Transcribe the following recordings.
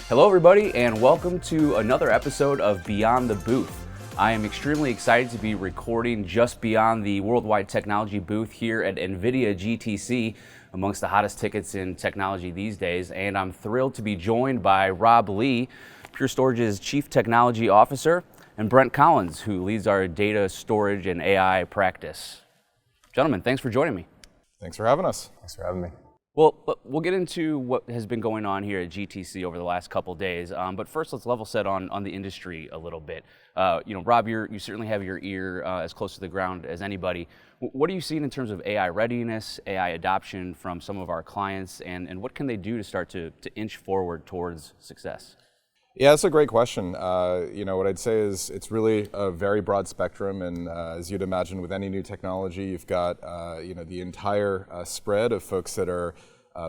Hello everybody and welcome to another episode of Beyond the Booth. I am extremely excited to be recording just beyond the Worldwide Technology booth here at NVIDIA GTC, amongst the hottest tickets in technology these days, and I'm thrilled to be joined by Rob Lee, Pure Storage's Chief Technology Officer, and Brent Collins, who leads our data storage and AI practice. Gentlemen, thanks for joining me. Thanks for having us. Thanks for having me. Well, we'll get into what has been going on here at GTC over the last couple days, but first let's level set on the industry a little bit. Rob, you certainly have your ear as close to the ground as anybody. What are you seeing in terms of AI readiness, AI adoption from some of our clients, and what can they do to start to inch forward towards success? Yeah, that's a great question. What I'd say is it's really a very broad spectrum, and as you'd imagine with any new technology, you've got the entire spread of folks that are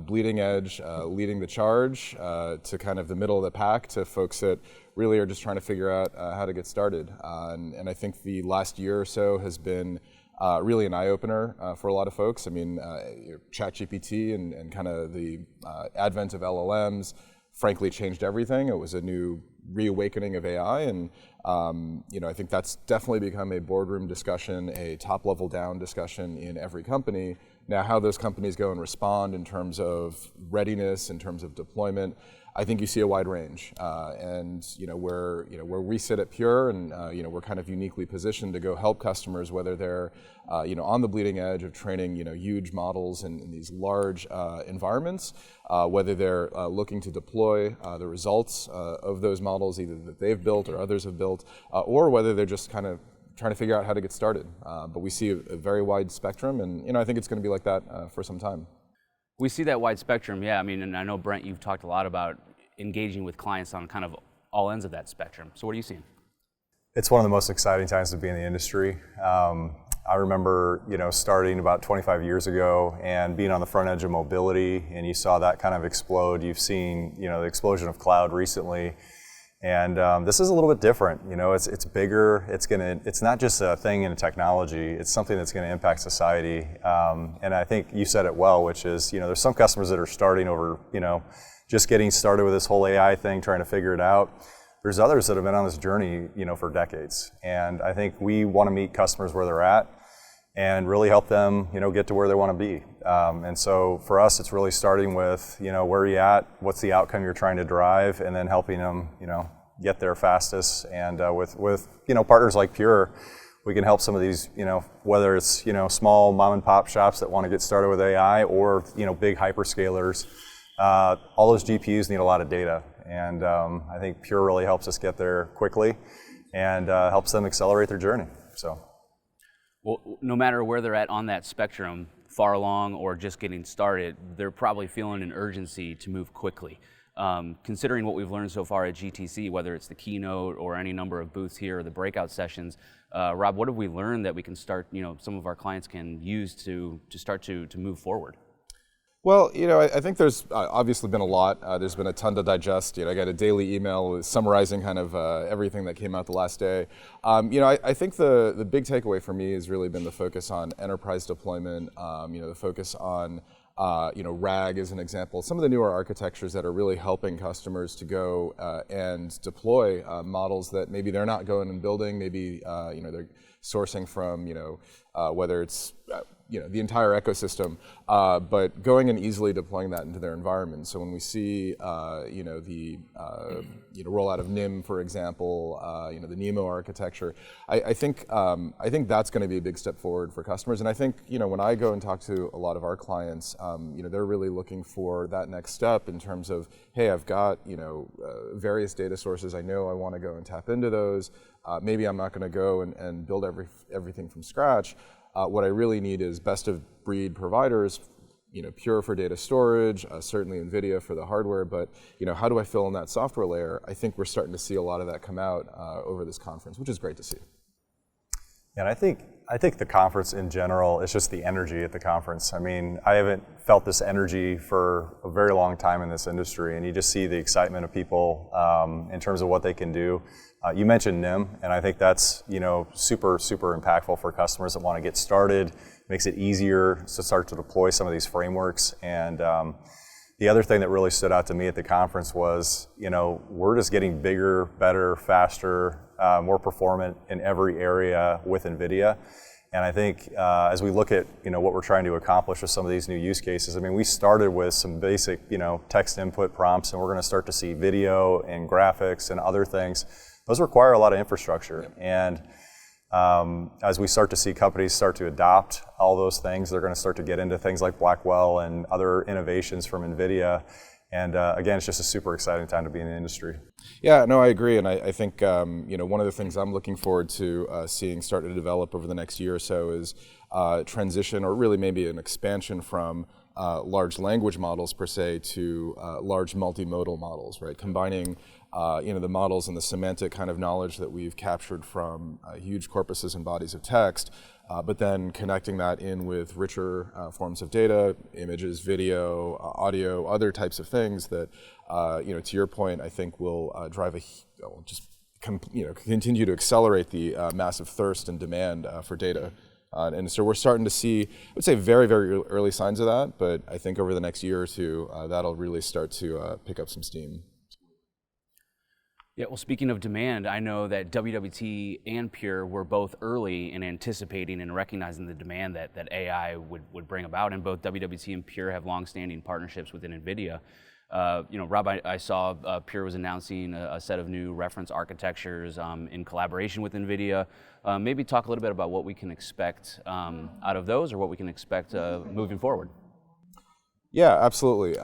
bleeding edge, leading the charge, to kind of the middle of the pack, to folks that really are just trying to figure out how to get started. And I think the last year or so has been really an eye-opener for a lot of folks. I mean, ChatGPT and kind of the advent of LLMs frankly changed everything. It was a new reawakening of AI, and I think that's definitely become a boardroom discussion, a top-level down discussion in every company. Now, how those companies go and respond in terms of readiness, in terms of deployment, I think you see a wide range. Where we sit at Pure, and we're kind of uniquely positioned to go help customers, whether they're on the bleeding edge of training huge models in these large environments, whether they're looking to deploy the results of those models, either that they've built or others have built, or whether they're just kind of trying to figure out how to get started. But we see a very wide spectrum, and I think it's going to be like that for some time. We see that wide spectrum, yeah. I mean, and I know, Brent, you've talked a lot about engaging with clients on kind of all ends of that spectrum. So what are you seeing? It's one of the most exciting times to be in the industry. I remember, starting about 25 years ago and being on the front edge of mobility, and you saw that kind of explode. You've seen, the explosion of cloud recently. And this is a little bit different. It's bigger. It's not just a thing in technology. It's something that's going to impact society. And I think you said it well, which is, there's some customers that are starting over, just getting started with this whole AI thing, trying to figure it out. There's others that have been on this journey, for decades. And I think we want to meet customers where they're at and really help them, get to where they want to be. And so for us, it's really starting with, where are you at? What's the outcome you're trying to drive? And then helping them, get there fastest. And with partners like Pure, we can help some of these, whether it's, small mom and pop shops that want to get started with AI, or, big hyperscalers. All those GPUs need a lot of data. And I think Pure really helps us get there quickly and helps them accelerate their journey. So. Well, no matter where they're at on that spectrum, far along or just getting started, they're probably feeling an urgency to move quickly. Considering what we've learned so far at GTC, whether it's the keynote or any number of booths here or the breakout sessions, Rob, what have we learned that we can start, some of our clients can use to start to move forward? Well, I think there's obviously been a lot. There's been a ton to digest. I got a daily email summarizing kind of everything that came out the last day. I think the big takeaway for me has really been the focus on enterprise deployment, the focus on RAG as an example. Some of the newer architectures that are really helping customers to go and deploy models that maybe they're not going and building, maybe they're sourcing from, whether it's the entire ecosystem, but going and easily deploying that into their environment. So when we see, the rollout of NIM, for example, the NEMO architecture, I think that's going to be a big step forward for customers. And I think, when I go and talk to a lot of our clients, they're really looking for that next step in terms of, hey, I've got, various data sources. I know I want to go and tap into those. Maybe I'm not going to go and build everything from scratch. What I really need is best of breed providers, Pure for data storage, certainly NVIDIA for the hardware, but how do I fill in that software layer? I think we're starting to see a lot of that come out over this conference, which is great to see. And I think the conference in general, it's just the energy at the conference. I mean, I haven't felt this energy for a very long time in this industry, and you just see the excitement of people in terms of what they can do. You mentioned NIM, and I think that's super, super impactful for customers that want to get started. Makes it easier to start to deploy some of these frameworks. And The other thing that really stood out to me at the conference was, we're just getting bigger, better, faster, more performant in every area with NVIDIA. And I think as we look at what we're trying to accomplish with some of these new use cases, I mean, we started with some basic text input prompts, and we're going to start to see video and graphics and other things. Those require a lot of infrastructure. Yep. And as we start to see companies start to adopt all those things, they're going to start to get into things like Blackwell and other innovations from NVIDIA. And again, it's just a super exciting time to be in the industry. Yeah, no, I agree, and I think one of the things I'm looking forward to seeing start to develop over the next year or so is transition, or really maybe an expansion from large language models per se to large multimodal models, right? Combining the models and the semantic kind of knowledge that we've captured from huge corpuses and bodies of text, but then connecting that in with richer forms of data, images, video, audio, other types of things that, to your point, I think will drive continue to accelerate the massive thirst and demand for data. And so we're starting to see, I would say, very, very early signs of that, but I think over the next year or two, that'll really start to pick up some steam. Yeah, well, speaking of demand, I know that WWT and Pure were both early in anticipating and recognizing the demand that AI would bring about, and both WWT and Pure have longstanding partnerships within NVIDIA. Rob, I saw Pure was announcing a set of new reference architectures in collaboration with NVIDIA. Maybe talk a little bit about what we can expect out of those, or what we can expect moving forward. Yeah, absolutely.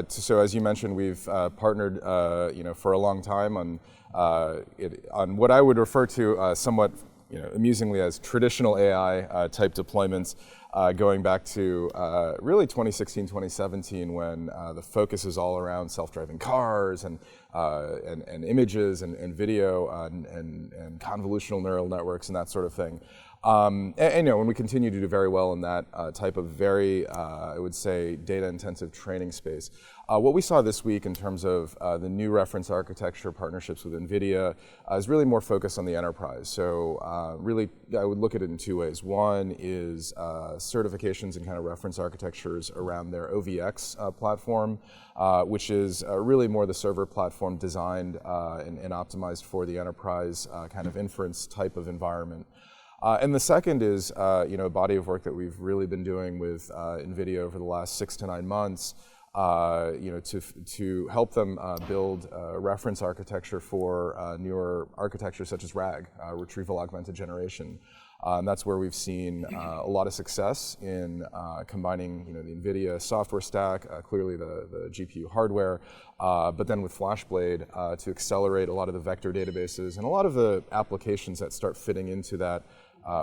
So as you mentioned, we've partnered, for a long time on what I would refer to somewhat, amusingly as traditional AI type deployments, going back to really 2016, 2017, when the focus is all around self-driving cars and images and video and convolutional neural networks and that sort of thing. And we continue to do very well in that type of very, I would say, data-intensive training space. What we saw this week in terms of the new reference architecture partnerships with NVIDIA is really more focused on the enterprise. So really, I would look at it in two ways. One is certifications and kind of reference architectures around their OVX platform, which is really more the server platform designed and optimized for the enterprise kind of inference type of environment. And the second is, a body of work that we've really been doing with NVIDIA over the last 6 to 9 months, to help them build a reference architecture for newer architectures such as RAG, Retrieval Augmented Generation. And that's where we've seen a lot of success in combining, the NVIDIA software stack, clearly the GPU hardware, but then with FlashBlade to accelerate a lot of the vector databases and a lot of the applications that start fitting into that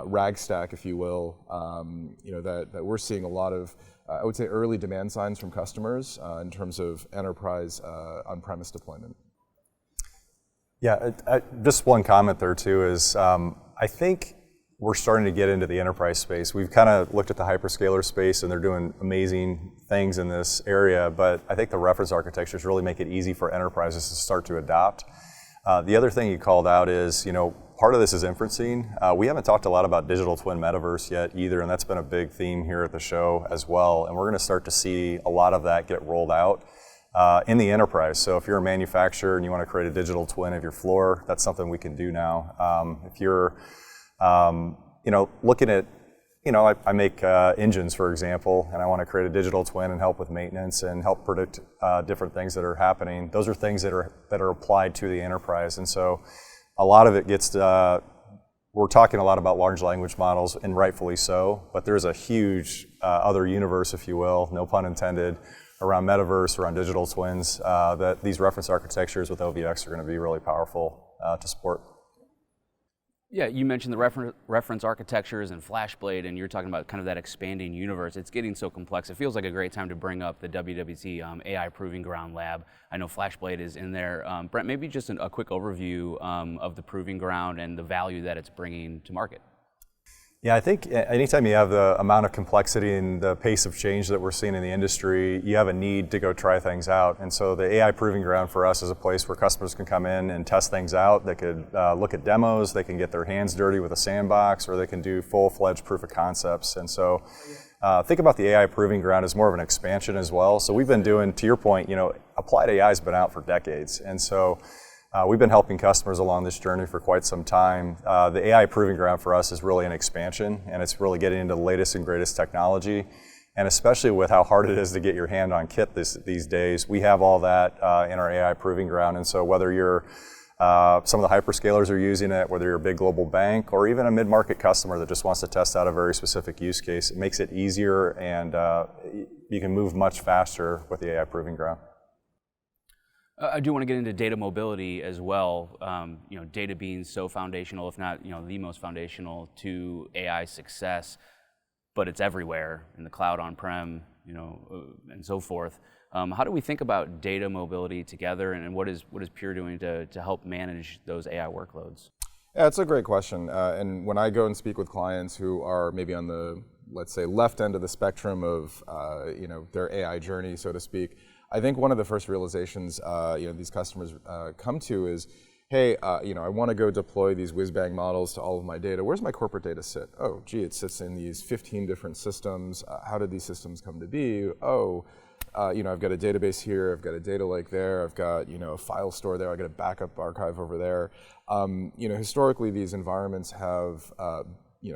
RAG stack, if you will, that we're seeing a lot of, I would say, early demand signs from customers in terms of enterprise on-premise deployment. Yeah, just one comment there too is I think we're starting to get into the enterprise space. We've kind of looked at the hyperscaler space and they're doing amazing things in this area, but I think the reference architectures really make it easy for enterprises to start to adopt. The other thing you called out is, part of this is inferencing. We haven't talked a lot about digital twin metaverse yet either, and that's been a big theme here at the show as well. And we're going to start to see a lot of that get rolled out in the enterprise. So if you're a manufacturer and you want to create a digital twin of your floor, that's something we can do now. If you're, looking at, I make engines, for example, and I want to create a digital twin and help with maintenance and help predict different things that are happening. Those are things that are applied to the enterprise. And so a lot of it gets, we're talking a lot about large language models, and rightfully so, but there's a huge other universe, if you will, no pun intended, around metaverse, around digital twins, that these reference architectures with OVX are going to be really powerful to support. Yeah, you mentioned the reference architectures and FlashBlade, and you're talking about kind of that expanding universe. It's getting so complex. It feels like a great time to bring up the WWT AI Proving Ground Lab. I know FlashBlade is in there. Brent, maybe just a quick overview of the Proving Ground and the value that it's bringing to market. Yeah, I think anytime you have the amount of complexity and the pace of change that we're seeing in the industry, you have a need to go try things out. And so the AI Proving Ground for us is a place where customers can come in and test things out. They could look at demos, they can get their hands dirty with a sandbox, or they can do full-fledged proof of concepts. And so Think about the AI Proving Ground as more of an expansion as well. So we've been doing, to your point, applied AI has been out for decades. And so we've been helping customers along this journey for quite some time. The AI Proving Ground for us is really an expansion, and it's really getting into the latest and greatest technology. And especially with how hard it is to get your hand on kit these days, we have all that in our AI Proving Ground. And so whether you're some of the hyperscalers are using it, whether you're a big global bank or even a mid-market customer that just wants to test out a very specific use case, it makes it easier, and you can move much faster with the AI Proving Ground. I do want to get into data mobility as well. Data being so foundational, if not the most foundational to AI success, but it's everywhere in the cloud, on-prem, and so forth. How do we think about data mobility together, and what is Pure doing to help manage those AI workloads? Yeah, it's a great question. And when I go and speak with clients who are maybe on the, let's say, left end of the spectrum of their AI journey, so to speak, I think one of the first realizations these customers come to is, hey, I want to go deploy these whiz-bang models to all of my data. Where's my corporate data sit? Oh, gee, it sits in these 15 different systems. How did these systems come to be? Oh, I've got a database here, I've got a data lake there, I've got a file store there, I've got a backup archive over there. Historically, these environments have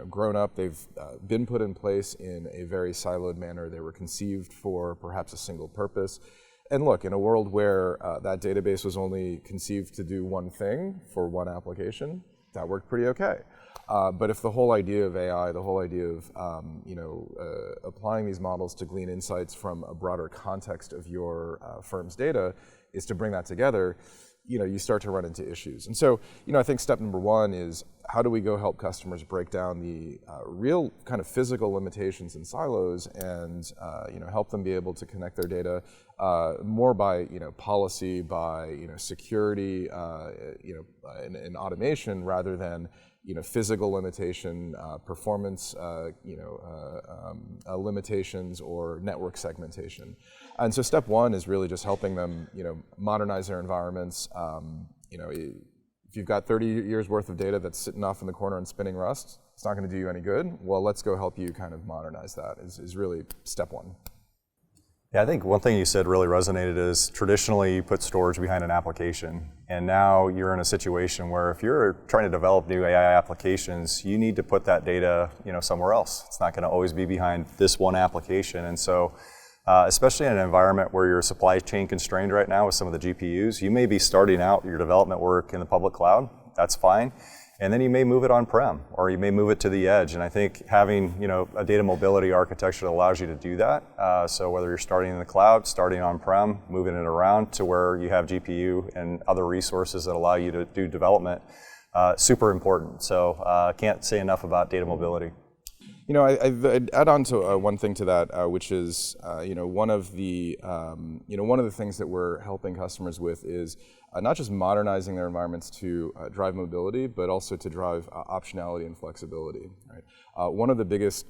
grown up. They've been put in place in a very siloed manner. They were conceived for perhaps a single purpose. And look, in a world where that database was only conceived to do one thing for one application, that worked pretty okay. But if the whole idea of AI, the whole idea of applying these models to glean insights from a broader context of your firm's data is to bring that together, you start to run into issues. And so, I think step number one is, how do we go help customers break down the real kind of physical limitations and silos, and help them be able to connect their data more by policy, by security, and automation, rather than physical limitation, performance limitations, or network segmentation. And so step one is really just helping them modernize their environments. If you've got 30 years worth of data that's sitting off in the corner and spinning rust, it's not going to do you any good. Well, let's go help you kind of modernize that is really step one. Yeah, I think one thing you said really resonated is, traditionally you put storage behind an application, and now you're in a situation where if you're trying to develop new AI applications, you need to put that data somewhere else. It's not going to always be behind this one application. And so especially in an environment where you're supply chain constrained right now with some of the GPUs, you may be starting out your development work in the public cloud. That's fine. And then you may move it on-prem, or you may move it to the edge. And I think having a data mobility architecture that allows you to do that, so whether you're starting in the cloud, starting on-prem, moving it around to where you have GPU and other resources that allow you to do development, super important. So can't say enough about data mobility. I'd add on to one thing to that, which is one of the things that we're helping customers with is not just modernizing their environments to drive mobility, but also to drive optionality and flexibility. Right? One of the biggest,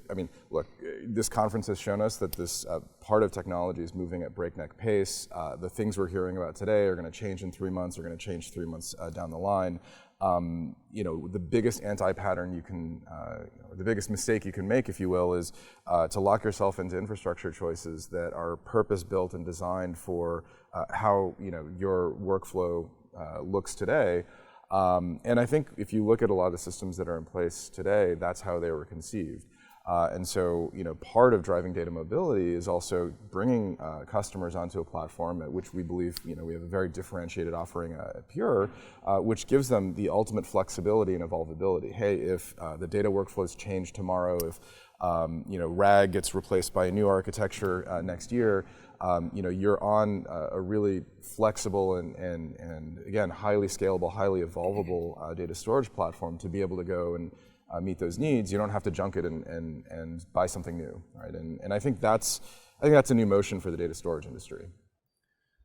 look, this conference has shown us that this part of technology is moving at breakneck pace. The things we're hearing about today are going to change in 3 months, are going to change 3 months down the line. The biggest anti-pattern you can, the biggest mistake you can make, if you will, is to lock yourself into infrastructure choices that are purpose-built and designed for how your workflow looks today. And I think if you look at a lot of the systems that are in place today, that's how they were conceived. And so, part of driving data mobility is also bringing customers onto a platform at which we believe, we have a very differentiated offering at Pure, which gives them the ultimate flexibility and evolvability. Hey, if the data workflows change tomorrow, if RAG gets replaced by a new architecture next year, you're on a really flexible and again, highly scalable, highly evolvable data storage platform to be able to go and meet those needs. You don't have to junk it and buy something new, right? And I think that's a new motion for the data storage industry.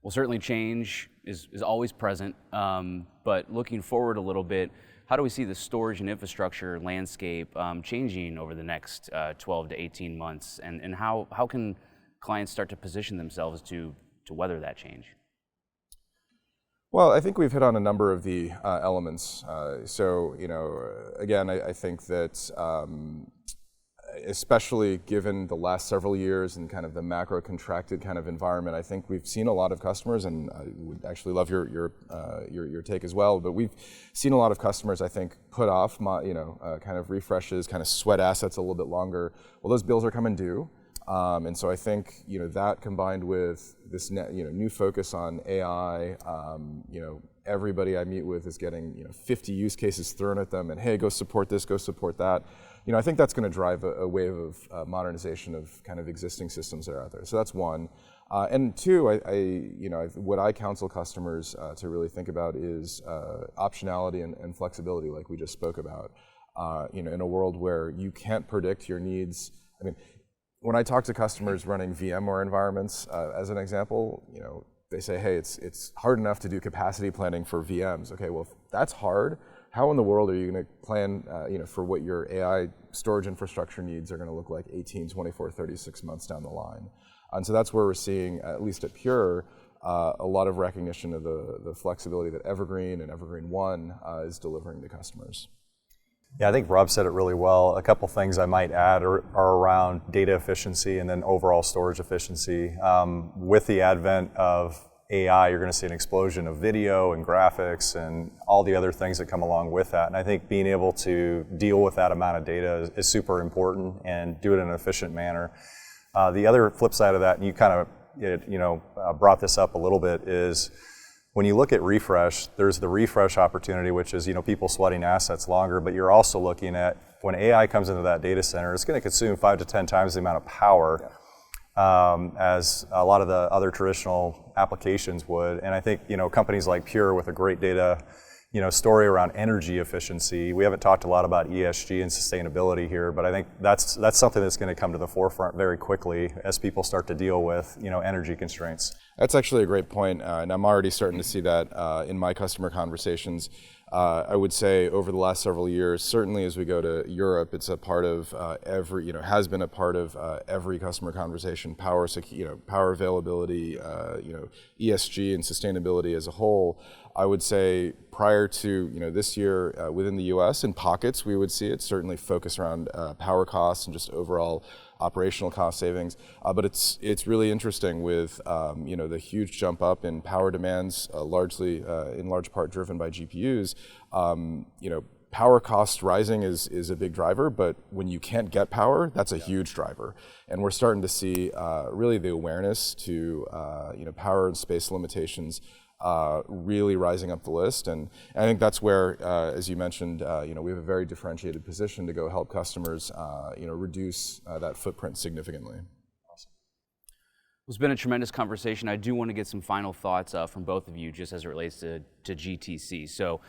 Well, certainly change is always present, but looking forward a little bit, how do we see the storage and infrastructure landscape changing over the next 12 to 18 months, and how can clients start to position themselves to weather that change? Well, I think we've hit on a number of the elements. So, again, I think that especially given the last several years and kind of the macro contracted kind of environment, I think we've seen a lot of customers, and I would actually love your take as well, but we've seen a lot of customers, I think, put off kind of refreshes, kind of sweat assets a little bit longer. Well, those bills are coming due. And so I think that combined with this new focus on AI, everybody I meet with is getting 50 use cases thrown at them, and hey, go support this, go support that. I think that's going to drive a wave of modernization of kind of existing systems that are out there. So that's one. And two, what I counsel customers to really think about is optionality and flexibility, like we just spoke about. In a world where you can't predict your needs. I mean, when I talk to customers running VMware environments, as an example, they say, hey, it's hard enough to do capacity planning for VMs. Okay, well, if that's hard, how in the world are you going to plan for what your AI storage infrastructure needs are going to look like 18, 24, 36 months down the line? And so that's where we're seeing, at least at Pure, a lot of recognition of the flexibility that Evergreen and Evergreen One is delivering to customers. Yeah, I think Rob said it really well. A couple things I might add are around data efficiency and then overall storage efficiency. With the advent of AI, you're going to see an explosion of video and graphics and all the other things that come along with that. And I think being able to deal with that amount of data is super important and do it in an efficient manner. The other flip side of that, and you kind of brought this up a little bit, is when you look at refresh, there's the refresh opportunity, which is people sweating assets longer, but you're also looking at when AI comes into that data center, it's going to consume 5 to 10 times the amount of power as a lot of the other traditional applications would. And I think companies like Pure with a great data story around energy efficiency. We haven't talked a lot about ESG and sustainability here, but I think that's something that's going to come to the forefront very quickly as people start to deal with energy constraints. That's actually a great point, and I'm already starting to see that in my customer conversations. I would say over the last several years, certainly as we go to Europe, it's a part of has been a part of every customer conversation. Power availability, ESG and sustainability as a whole. I would say prior to this year within the U.S. in pockets, we would see it certainly focus around power costs and just overall operational cost savings. But it's really interesting with the huge jump up in power demands, largely in large part driven by GPUs. Power cost rising is a big driver, but when you can't get power, that's a huge driver. And we're starting to see really the awareness to power and space limitations really rising up the list. And I think that's where, as you mentioned, we have a very differentiated position to go help customers, reduce that footprint significantly. Awesome. It's been a tremendous conversation. I do want to get some final thoughts from both of you, just as it relates to GTC. So,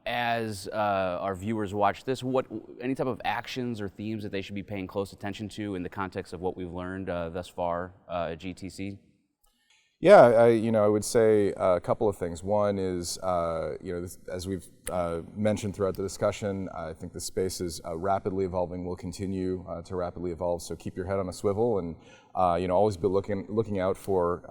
as our viewers watch this, any type of actions or themes that they should be paying close attention to in the context of what we've learned thus far at GTC? Yeah, I would say a couple of things. One is, as we've mentioned throughout the discussion, I think the space is rapidly evolving, will continue to rapidly evolve. So keep your head on a swivel and, always be looking out for,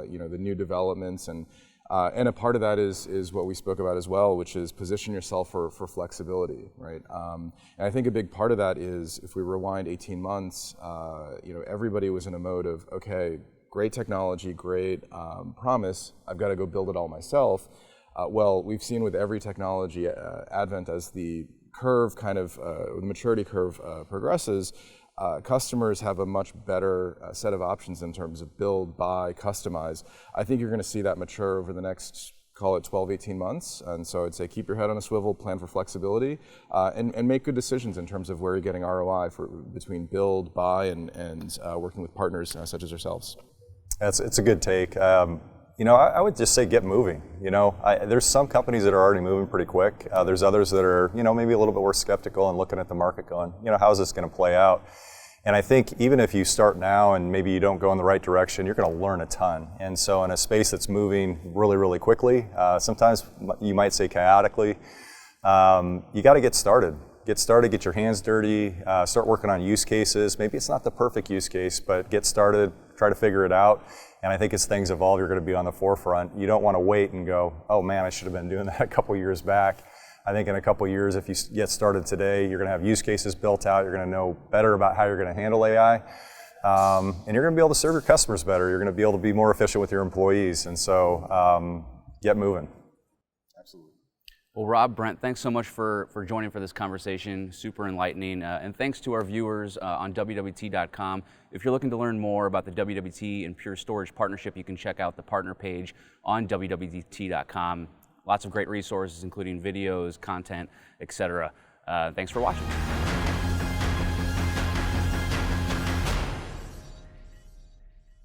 the new developments. And a part of that is what we spoke about as well, which is position yourself for flexibility, right? And I think a big part of that is if we rewind 18 months, everybody was in a mode of, okay, great technology, great promise, I've got to go build it all myself. Well, we've seen with every technology advent as the curve the maturity curve progresses, customers have a much better set of options in terms of build, buy, customize. I think you're going to see that mature over the next, call it 12, 18 months. And so I'd say keep your head on a swivel, plan for flexibility, and make good decisions in terms of where you're getting ROI between build, buy, and working with partners such as yourselves. It's a good take. I would just say get moving. There's some companies that are already moving pretty quick. There's others that are, maybe a little bit more skeptical and looking at the market going, how is this going to play out? And I think even if you start now and maybe you don't go in the right direction, you're going to learn a ton. And so in a space that's moving really, really quickly, sometimes you might say chaotically, you got to get started. Get your hands dirty, start working on use cases. Maybe it's not the perfect use case, but get started, try to figure it out. And I think as things evolve, you're going to be on the forefront. You don't want to wait and go, oh man, I should have been doing that a couple years back. I think in a couple years, if you get started today, you're going to have use cases built out. You're going to know better about how you're going to handle AI. And you're going to be able to serve your customers better. You're going to be able to be more efficient with your employees. And so get moving. Absolutely. Well, Rob, Brent, thanks so much for joining for this conversation. Super enlightening. And thanks to our viewers on WWT.com. If you're looking to learn more about the WWT and Pure Storage partnership, you can check out the partner page on WWT.com. Lots of great resources, including videos, content, etc. Thanks for watching.